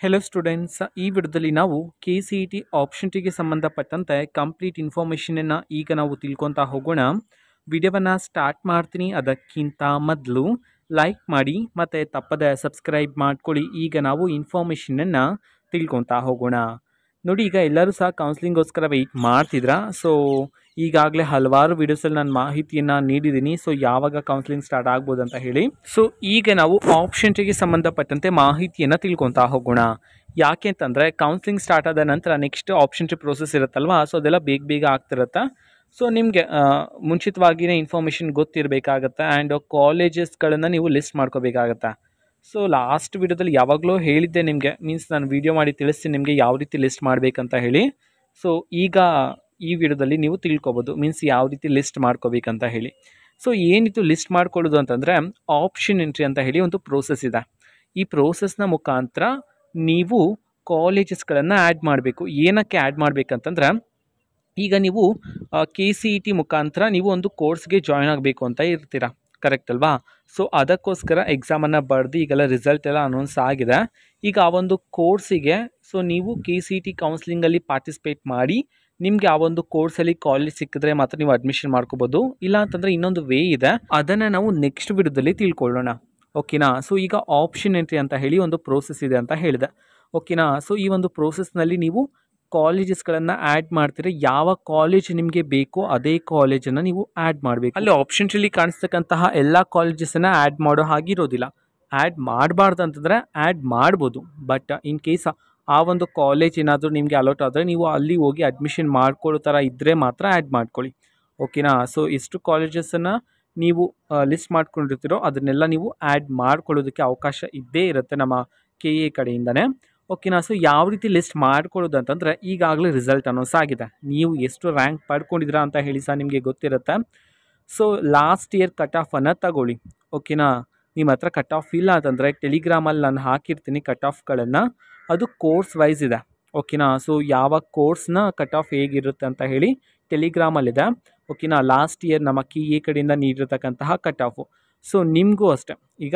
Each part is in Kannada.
ಹೆಲೋ ಸ್ಟೂಡೆಂಟ್ಸ್, ಈ ವಿಡಿಯೋದಲ್ಲಿ ನಾವು KCET ಆಪ್ಷನ್ ಟಿಗೆ ಸಂಬಂಧಪಟ್ಟಂತೆ ಕಂಪ್ಲೀಟ್ ಇನ್ಫಾರ್ಮೇಷನನ್ನು ಈಗ ನಾವು ತಿಳ್ಕೊತಾ ಹೋಗೋಣ. ವಿಡಿಯೋವನ್ನು ಸ್ಟಾರ್ಟ್ ಮಾಡ್ತೀನಿ. ಅದಕ್ಕಿಂತ ಮೊದಲು ಲೈಕ್ ಮಾಡಿ ಮತ್ತು ತಪ್ಪದೆ ಸಬ್ಸ್ಕ್ರೈಬ್ ಮಾಡ್ಕೊಳ್ಳಿ. ಈಗ ನಾವು ಇನ್ಫಾರ್ಮೇಷನನ್ನು ತಿಳ್ಕೊತಾ ಹೋಗೋಣ. ನೋಡಿ, ಈಗ ಎಲ್ಲರೂ ಸಹ ಕೌನ್ಸಿಲಿಂಗೋಸ್ಕರ ವೆಯ್ಟ್ ಮಾಡ್ತಿದ್ರಾ. ಸೊ ಈಗಾಗಲೇ ಹಲವಾರು ವೀಡಿಯೋಸಲ್ಲಿ ನಾನು ಮಾಹಿತಿಯನ್ನು ನೀಡಿದ್ದೀನಿ. ಸೊ ಯಾವಾಗ ಕೌನ್ಸಿಲಿಂಗ್ ಸ್ಟಾರ್ಟ್ ಆಗ್ಬೋದು ಅಂತ ಹೇಳಿ. ಸೊ ಈಗ ನಾವು ಆಪ್ಷನ್ ಟಿಗೆ ಸಂಬಂಧಪಟ್ಟಂತೆ ಮಾಹಿತಿಯನ್ನು ತಿಳ್ಕೊತಾ ಹೋಗೋಣ. ಯಾಕೆ ಅಂತಂದರೆ ಕೌನ್ಸಿಲಿಂಗ್ ಸ್ಟಾರ್ಟ್ ಆದ ನಂತರ ನೆಕ್ಸ್ಟ್ ಆಪ್ಷನ್ ಟಿ ಪ್ರೋಸೆಸ್ ಇರುತ್ತಲ್ವಾ, ಸೊ ಅದೆಲ್ಲ ಬೇಗ ಆಗ್ತಿರುತ್ತೆ. ಸೊ ನಿಮಗೆ ಮುಂಚಿತವಾಗಿಯೇ ಇನ್ಫಾರ್ಮೇಷನ್ ಗೊತ್ತಿರಬೇಕಾಗತ್ತೆ. ಆ್ಯಂಡ್ ಕಾಲೇಜಸ್ಗಳನ್ನು ನೀವು ಲಿಸ್ಟ್ ಮಾಡ್ಕೋಬೇಕಾಗತ್ತೆ. ಸೊ ಲಾಸ್ಟ್ ವಿಡಿಯೋದಲ್ಲಿ ಯಾವಾಗಲೂ ಹೇಳಿದ್ದೆ ನಿಮಗೆ, ಮೀನ್ಸ್ ನಾನು ವಿಡಿಯೋ ಮಾಡಿ ತಿಳಿಸ್ತೀನಿ ನಿಮಗೆ ಯಾವ ರೀತಿ ಲಿಸ್ಟ್ ಮಾಡಬೇಕಂತ ಹೇಳಿ. ಸೊ ಈಗ ಈ ವಿಡಿಯೋದಲ್ಲಿ ನೀವು ತಿಳ್ಕೊಬೋದು, ಮೀನ್ಸ್ ಯಾವ ರೀತಿ ಲಿಸ್ಟ್ ಮಾಡ್ಕೋಬೇಕಂತ ಹೇಳಿ. ಸೊ ಏನಿತ್ತು ಲಿಸ್ಟ್ ಮಾಡ್ಕೊಳ್ಳೋದು ಅಂತಂದರೆ, ಆಪ್ಷನ್ ಎಂಟ್ರಿ ಅಂತ ಹೇಳಿ ಒಂದು ಪ್ರೋಸೆಸ್ ಇದೆ. ಈ ಪ್ರೋಸೆಸ್ನ ಮುಖಾಂತರ ನೀವು ಕಾಲೇಜಸ್ಗಳನ್ನು ಆ್ಯಡ್ ಮಾಡಬೇಕು. ಏನಕ್ಕೆ ಆ್ಯಡ್ ಮಾಡಬೇಕಂತಂದ್ರೆ, ಈಗ ನೀವು KCET ಮುಖಾಂತರ ನೀವು ಒಂದು ಕೋರ್ಸ್ಗೆ ಜಾಯ್ನ್ ಆಗಬೇಕು ಅಂತ ಇರ್ತೀರ, ಕರೆಕ್ಟ್ ಅಲ್ವಾ? ಸೊ ಅದಕ್ಕೋಸ್ಕರ ಎಕ್ಸಾಮನ್ನು ಬರೆದು ಈಗೆಲ್ಲ ರಿಸಲ್ಟ್ ಎಲ್ಲ ಅನೌನ್ಸ್ ಆಗಿದೆ. ಈಗ ಆ ಒಂದು ಕೋರ್ಸಿಗೆ ಸೊ ನೀವು KCET ಕೌನ್ಸಿಲಿಂಗಲ್ಲಿ ಪಾರ್ಟಿಸಿಪೇಟ್ ಮಾಡಿ ನಿಮಗೆ ಆ ಒಂದು ಕೋರ್ಸಲ್ಲಿ ಕಾಲೇಜ್ ಸಿಕ್ಕಿದ್ರೆ ಮಾತ್ರ ನೀವು ಅಡ್ಮಿಷನ್ ಮಾಡ್ಕೋಬೋದು. ಇಲ್ಲ ಅಂತಂದರೆ ಇನ್ನೊಂದು ವೇ ಇದೆ, ಅದನ್ನು ನಾವು ನೆಕ್ಸ್ಟ್ ವಿಡಿಯೋದಲ್ಲಿ ತಿಳ್ಕೊಳ್ಳೋಣ. ಓಕೆನಾ? ಸೊ ಈಗ ಆಪ್ಷನ್ ಎಂಟ್ರಿ ಅಂತ ಹೇಳಿ ಒಂದು ಪ್ರೋಸೆಸ್ ಇದೆ ಅಂತ ಹೇಳಿದೆ. ಓಕೆನಾ? ಸೊ ಈ ಒಂದು ಪ್ರೋಸೆಸ್ನಲ್ಲಿ ನೀವು ಕಾಲೇಜಸ್ಗಳನ್ನು ಆ್ಯಡ್ ಮಾಡ್ತೀರಿ. ಯಾವ ಕಾಲೇಜ್ ನಿಮಗೆ ಬೇಕೋ ಅದೇ ಕಾಲೇಜನ್ನು ನೀವು ಆ್ಯಡ್ ಮಾಡಬೇಕು. ಅಲ್ಲಿ ಆಪ್ಷನ್ಸಲ್ಲಿ ಕಾಣಿಸ್ತಕ್ಕಂತಹ ಎಲ್ಲ ಕಾಲೇಜಸನ್ನು ಆ್ಯಡ್ ಮಾಡೋ ಹಾಗಿರೋದಿಲ್ಲ. ಆ್ಯಡ್ ಮಾಡಬಾರ್ದು ಅಂತಂದರೆ ಆ್ಯಡ್ ಮಾಡ್ಬೋದು, ಬಟ್ ಇನ್ ಕೇಸ್ ಆ ಒಂದು ಕಾಲೇಜ್ ಏನಾದರೂ ನಿಮಗೆ ಅಲೋಟ್ ಆದರೆ ನೀವು ಅಲ್ಲಿ ಹೋಗಿ ಅಡ್ಮಿಷನ್ ಮಾಡ್ಕೊಳ್ಳೋ ಥರ ಇದ್ದರೆ ಮಾತ್ರ ಆ್ಯಡ್ ಮಾಡ್ಕೊಳ್ಳಿ. ಓಕೆನಾ? ಸೊ ಎಷ್ಟು ಕಾಲೇಜಸನ್ನು ನೀವು ಲಿಸ್ಟ್ ಮಾಡ್ಕೊಂಡಿರ್ತೀರೋ ಅದನ್ನೆಲ್ಲ ನೀವು ಆ್ಯಡ್ ಮಾಡ್ಕೊಳ್ಳೋದಕ್ಕೆ ಅವಕಾಶ ಇದ್ದೇ ಇರುತ್ತೆ ನಮ್ಮ KA ಕಡೆಯಿಂದನೇ. ಓಕೆನಾ? ಸೊ ಯಾವ ರೀತಿ ಲಿಸ್ಟ್ ಮಾಡ್ಕೊಳ್ಳೋದು ಅಂತಂದರೆ, ಈಗಾಗಲೇ ರಿಸಲ್ಟ್ ಅನೌನ್ಸ್ ಆಗಿದೆ. ನೀವು ಎಷ್ಟು ರ್ಯಾಂಕ್ ಪಡ್ಕೊಂಡಿದ್ದೀರಾ ಅಂತ ಹೇಳಿ ಸಹ ನಿಮಗೆ ಗೊತ್ತಿರುತ್ತೆ. ಸೊ ಲಾಸ್ಟ್ ಇಯರ್ ಕಟ್ ಆಫನ್ನು ತಗೊಳ್ಳಿ. ಓಕೆನಾ? ನಿಮ್ಮ ಹತ್ರ ಕಟ್ ಆಫ್ ಇಲ್ಲ ಅಂತಂದರೆ ಟೆಲಿಗ್ರಾಮಲ್ಲಿ ನಾನು ಹಾಕಿರ್ತೀನಿ ಕಟ್ ಆಫ್ಗಳನ್ನು. ಅದು ಕೋರ್ಸ್ ವೈಸ್ ಇದೆ. ಓಕೆನಾ? ಸೊ ಯಾವ ಕೋರ್ಸ್ನ ಕಟ್ ಆಫ್ ಹೇಗಿರುತ್ತೆ ಅಂತ ಹೇಳಿ ಟೆಲಿಗ್ರಾಮಲ್ಲಿದೆ. ಓಕೆನಾ? ಲಾಸ್ಟ್ ಇಯರ್ ನಮ್ಮ KA ಕಡೆಯಿಂದ ನೀಡಿರತಕ್ಕಂತಹ ಕಟ್ ಆಫು. ಸೊ ನಿಮಗೂ ಅಷ್ಟೇ, ಈಗ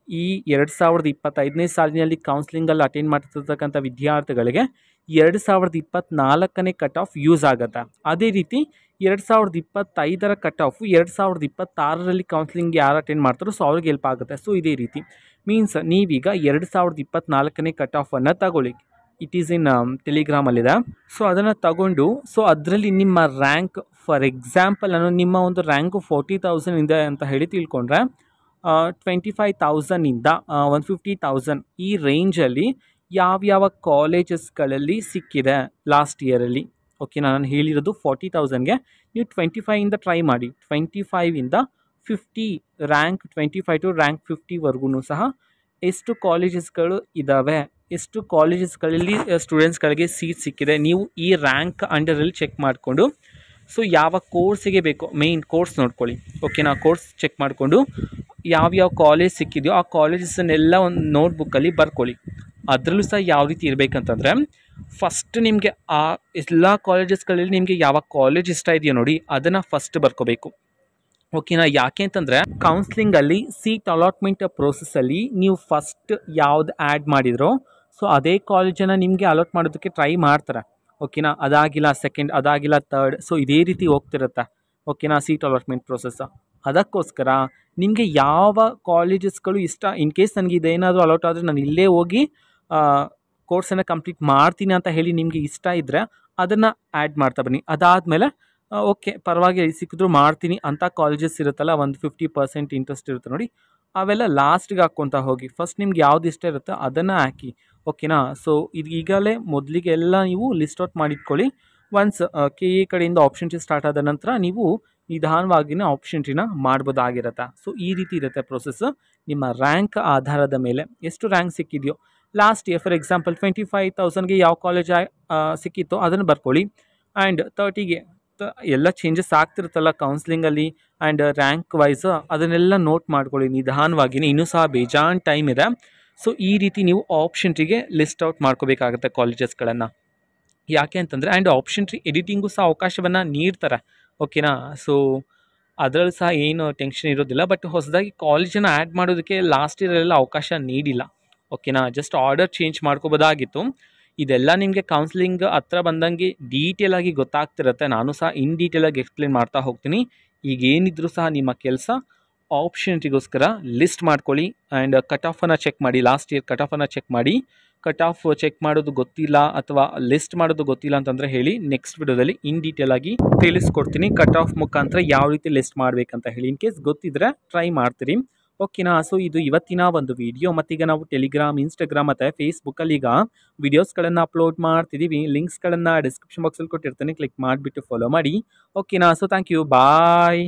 ಈ 2025ನೇ ಸಾಲಿನಲ್ಲಿ ಕೌನ್ಸಿಲಿಂಗಲ್ಲಿ ಅಟೆಂಡ್ ಮಾಡ್ತಿರ್ತಕ್ಕಂಥ ವಿದ್ಯಾರ್ಥಿಗಳಿಗೆ 2024ನೇ ಕಟ್ ಆಫ್ ಯೂಸ್ ಆಗುತ್ತೆ. ಅದೇ ರೀತಿ 2025ರ ಕಟ್ ಆಫು 2026ರಲ್ಲಿ ಕೌನ್ಸಿಲಿಂಗ್ ಯಾರು ಅಟೆಂಡ್ ಮಾಡ್ತಾರೋ ಸೊ ಅವ್ರಿಗೆ ಹೆಲ್ಪ್ ಆಗುತ್ತೆ. ಸೊ ಇದೇ ರೀತಿ ಮೀನ್ಸ್ ನೀವೀಗ 2024ನೇ ಕಟ್ ಆಫನ್ನು ತಗೊಳ್ಳಿ. ಇಟ್ ಈಸ್ ಇನ್ ಟೆಲಿಗ್ರಾಮಲ್ಲಿದೆ. ಸೊ ಅದನ್ನು ತಗೊಂಡು ಸೊ ಅದರಲ್ಲಿ ನಿಮ್ಮ ರ್ಯಾಂಕ್, ಫಾರ್ ಎಕ್ಸಾಂಪಲ್ ನಾನು ನಿಮ್ಮ ಒಂದು ರ್ಯಾಂಕು 40,000 ಇದೆ ಅಂತ ಹೇಳಿ ತಿಳ್ಕೊಂಡ್ರೆ 25,000ಇಂದ 150,000 ಈ ರೇಂಜಲ್ಲಿ ಯಾವ್ಯಾವ ಕಾಲೇಜಸ್ಗಳಲ್ಲಿ ಸಿಕ್ಕಿದೆ ಲಾಸ್ಟ್ ಇಯರಲ್ಲಿ. ಓಕೆ, ನಾನು ಹೇಳಿರೋದು 40,000ಗೆ. ನೀವು 25ಇಂದ ಟ್ರೈ ಮಾಡಿ. 25ಇಂದ 50 ರ್ಯಾಂಕ್ 25 ಟು ರ್ಯಾಂಕ್ 50ವರೆಗೂ ಸಹ ಎಷ್ಟು ಕಾಲೇಜಸ್ಗಳು ಇದ್ದಾವೆ, ಎಷ್ಟು ಕಾಲೇಜಸ್ಗಳಲ್ಲಿ ಸ್ಟೂಡೆಂಟ್ಸ್ಗಳಿಗೆ ಸೀಟ್ ಸಿಕ್ಕಿದೆ, ನೀವು ಈ ರ್ಯಾಂಕ್ ಅಂಡರಲ್ಲಿ ಚೆಕ್ ಮಾಡಿಕೊಂಡು ಸೊ ಯಾವ ಕೋರ್ಸಿಗೆ ಬೇಕೋ ಮೇಯ್ನ್ ಕೋರ್ಸ್ ನೋಡ್ಕೊಳ್ಳಿ. ಓಕೆನಾ? ಕೋರ್ಸ್ ಚೆಕ್ ಮಾಡಿಕೊಂಡು ಯಾವ್ಯಾವ ಕಾಲೇಜ್ ಸಿಕ್ಕಿದೆಯೋ ಆ ಕಾಲೇಜಸ್ಸನ್ನೆಲ್ಲ ಒಂದು ನೋಟ್ಬುಕ್ಕಲ್ಲಿ ಬರ್ಕೊಳ್ಳಿ. ಅದರಲ್ಲೂ ಸಹ ಯಾವ ರೀತಿ ಇರಬೇಕಂತಂದರೆ, ಫಸ್ಟ್ ನಿಮಗೆ ಆ ಎಲ್ಲ ಕಾಲೇಜಸ್ಗಳಲ್ಲಿ ನಿಮಗೆ ಯಾವ ಕಾಲೇಜ್ ಇಷ್ಟ ಇದೆಯೋ ನೋಡಿ ಅದನ್ನು ಫಸ್ಟ್ ಬರ್ಕೋಬೇಕು. ಓಕೆನಾ? ಯಾಕೆ ಅಂತಂದರೆ ಕೌನ್ಸ್ಲಿಂಗಲ್ಲಿ ಸೀಟ್ ಅಲಾಟ್ಮೆಂಟ್ ಪ್ರೋಸೆಸ್ಸಲ್ಲಿ ನೀವು ಫಸ್ಟ್ ಯಾವ್ದು ಆ್ಯಡ್ ಮಾಡಿದ್ರೋ ಸೊ ಅದೇ ಕಾಲೇಜನ್ನು ನಿಮಗೆ ಅಲಾಟ್ ಮಾಡೋದಕ್ಕೆ ಟ್ರೈ ಮಾಡ್ತಾರೆ. ಓಕೆನಾ? ಅದಾಗಿಲ್ಲ ಸೆಕೆಂಡ್, ಅದಾಗಿಲ್ಲ ತರ್ಡ್, ಸೊ ಇದೇ ರೀತಿ ಹೋಗ್ತಿರುತ್ತೆ. ಓಕೆನಾ? Seat allotment process. ಅದಕ್ಕೋಸ್ಕರ ನಿಮಗೆ ಯಾವ ಕಾಲೇಜಸ್ಗಳು ಇಷ್ಟ, ಇನ್ ಕೇಸ್ ನನಗೆ ಇದೇನಾದರೂ ಅಲೌಟ್ ಆದರೆ ನಾನು ಇಲ್ಲೇ ಹೋಗಿ ಕೋರ್ಸನ್ನು ಕಂಪ್ಲೀಟ್ ಮಾಡ್ತೀನಿ ಅಂತ ಹೇಳಿ ನಿಮಗೆ ಇಷ್ಟ ಇದ್ದರೆ ಅದನ್ನು ಆ್ಯಡ್ ಮಾಡ್ತಾ ಬನ್ನಿ. ಅದಾದಮೇಲೆ ಓಕೆ ಪರವಾಗಿಲ್ಲ ಸಿಕ್ಕಿದ್ರು ಮಾಡ್ತೀನಿ ಅಂತ ಕಾಲೇಜಸ್ ಇರುತ್ತಲ್ಲ, ಒಂದು 50% ಇಂಟ್ರೆಸ್ಟ್ ಇರುತ್ತೆ ನೋಡಿ, ಅವೆಲ್ಲ ಲಾಸ್ಟಿಗೆ ಹಾಕ್ಕೊತಾ ಹೋಗಿ. ಫಸ್ಟ್ ನಿಮ್ಗೆ ಯಾವ್ದು ಇಷ್ಟ ಇರುತ್ತೋ ಅದನ್ನು ಹಾಕಿ. ಓಕೆನಾ? ಸೊ ಇದು ಈಗಲೇ ಮೊದಲಿಗೆಲ್ಲ ನೀವು ಲಿಸ್ಟ್ ಔಟ್ ಮಾಡಿಟ್ಕೊಳ್ಳಿ. ಒನ್ಸ್ KA ಕಡೆಯಿಂದ ಆಪ್ಷನ್ ಟಿ ಸ್ಟಾರ್ಟ್ ಆದ ನಂತರ ನೀವು ನಿಧಾನವಾಗಿನ ಆಪ್ಷನ್ ಟಿನ ಮಾಡ್ಬೋದಾಗಿರುತ್ತೆ. ಸೊ ಈ ರೀತಿ ಇರುತ್ತೆ ಪ್ರೋಸೆಸ್. ನಿಮ್ಮ ರ್ಯಾಂಕ್ ಆಧಾರದ ಮೇಲೆ ಎಷ್ಟು ರ್ಯಾಂಕ್ ಸಿಕ್ಕಿದೆಯೋ ಲಾಸ್ಟ್ ಇಯರ್, ಫಾರ್ ಎಕ್ಸಾಂಪಲ್ 25,000ಗೆ ಯಾವ ಕಾಲೇಜ್ ಸಿಕ್ಕಿತ್ತೋ ಅದನ್ನು ಬರ್ಕೊಳ್ಳಿ. ಆ್ಯಂಡ್ 30ಗೆ ಎಲ್ಲ ಚೇಂಜಸ್ ಆಗ್ತಿರುತ್ತಲ್ಲ ಕೌನ್ಸ್ಲಿಂಗಲ್ಲಿ ಆ್ಯಂಡ್ ರ್ಯಾಂಕ್ ವೈಸ್, ಅದನ್ನೆಲ್ಲ ನೋಟ್ ಮಾಡ್ಕೊಳ್ಳಿ ನಿಧಾನವಾಗಿನೇ. ಇನ್ನೂ ಸಹ ಬೇಜಾನ್ ಟೈಮ್ ಇದೆ. ಸೊ ಈ ರೀತಿ ನೀವು ಆಪ್ಷನ್ ಟಿಗೆ ಲಿಸ್ಟ್ ಔಟ್ ಮಾಡ್ಕೋಬೇಕಾಗುತ್ತೆ ಕಾಲೇಜಸ್ಗಳನ್ನು. ಯಾಕೆ ಅಂತಂದರೆ ಆ್ಯಂಡ್ ಆಪ್ಷನ್ ಟಿ ಎಡಿಟಿಂಗು ಸಹ ಅವಕಾಶವನ್ನು ನೀಡ್ತಾರೆ. ಓಕೆನಾ? ಸೊ ಅದರಲ್ಲೂ ಸಹ ಏನು ಟೆನ್ಷನ್ ಇರೋದಿಲ್ಲ. ಬಟ್ ಹೊಸದಾಗಿ ಕಾಲೇಜನ್ನು ಆ್ಯಡ್ ಮಾಡೋದಕ್ಕೆ ಲಾಸ್ಟ್ ಇಯರೆಲ್ಲ ಅವಕಾಶ ನೀಡಿಲ್ಲ. ಓಕೆನಾ. ಜಸ್ಟ್ ಆರ್ಡರ್ ಚೇಂಜ್ ಮಾಡ್ಕೋಬೋದಾಗಿತ್ತು. ಇದೆಲ್ಲ ನಿಮಗೆ ಕೌನ್ಸಿಲಿಂಗ್ ಹತ್ರ ಬಂದಂಗೆ ಡೀಟೇಲ್ ಆಗಿ ಗೊತ್ತಾಗ್ತಿರುತ್ತೆ. ನಾನು ಸಹ ಇನ್ ಡೀಟೇಲ್ ಆಗಿ ಎಕ್ಸ್ಪ್ಲೇನ್ ಮಾಡ್ತಾ ಹೋಗ್ತೀನಿ. ಈಗ ಏನಿದ್ರು ಸಹ ನಿಮ್ಮ ಕೆಲಸ ಆಪರ್ಚುನಿಟಿಗೋಸ್ಕರ ಲಿಸ್ಟ್ ಮಾಡ್ಕೊಳ್ಳಿ ಆ್ಯಂಡ್ ಕಟ್ ಆಫನ್ನು ಚೆಕ್ ಮಾಡಿ. ಲಾಸ್ಟ್ ಇಯರ್ ಕಟ್ ಆಫನ್ನು ಚೆಕ್ ಮಾಡಿ. ಕಟ್ ಆಫ್ ಚೆಕ್ ಮಾಡೋದು ಗೊತ್ತಿಲ್ಲ ಅಥವಾ ಲಿಸ್ಟ್ ಮಾಡೋದು ಗೊತ್ತಿಲ್ಲ ಅಂತಂದರೆ ಹೇಳಿ, ನೆಕ್ಸ್ಟ್ ವಿಡಿಯೋದಲ್ಲಿ ಇನ್ ಡೀಟೇಲ್ ಆಗಿ ತಿಳಿಸ್ಕೊಡ್ತೀನಿ. ಕಟ್ ಆಫ್ ಮುಖಾಂತರ ಯಾವ ರೀತಿ ಲಿಸ್ಟ್ ಮಾಡಬೇಕಂತ ಹೇಳಿ. ಇನ್ ಕೇಸ್ ಗೊತ್ತಿದ್ರೆ ಟ್ರೈ ಮಾಡ್ತೀರಿ. ಓಕೆನಾ. ಸೊ ಇದು ಇವತ್ತಿನ ಒಂದು ವಿಡಿಯೋ. ಮತ್ತೀಗ ನಾವು ಟೆಲಿಗ್ರಾಮ್, ಇನ್ಸ್ಟಾಗ್ರಾಮ್ ಮತ್ತು ಫೇಸ್ಬುಕ್ಕಲ್ಲಿ ಈಗ ವಿಡಿಯೋಸ್ಗಳನ್ನು ಅಪ್ಲೋಡ್ ಮಾಡ್ತಿದ್ದೀವಿ. ಲಿಂಕ್ಸ್ಗಳನ್ನು ಡಿಸ್ಕ್ರಿಪ್ಷನ್ ಬಾಕ್ಸಲ್ಲಿ ಕೊಟ್ಟಿರ್ತೀನಿ. ಕ್ಲಿಕ್ ಮಾಡಿಬಿಟ್ಟು ಫಾಲೋ ಮಾಡಿ. ಓಕೆನಾ. So thank you. ಬಾಯ್.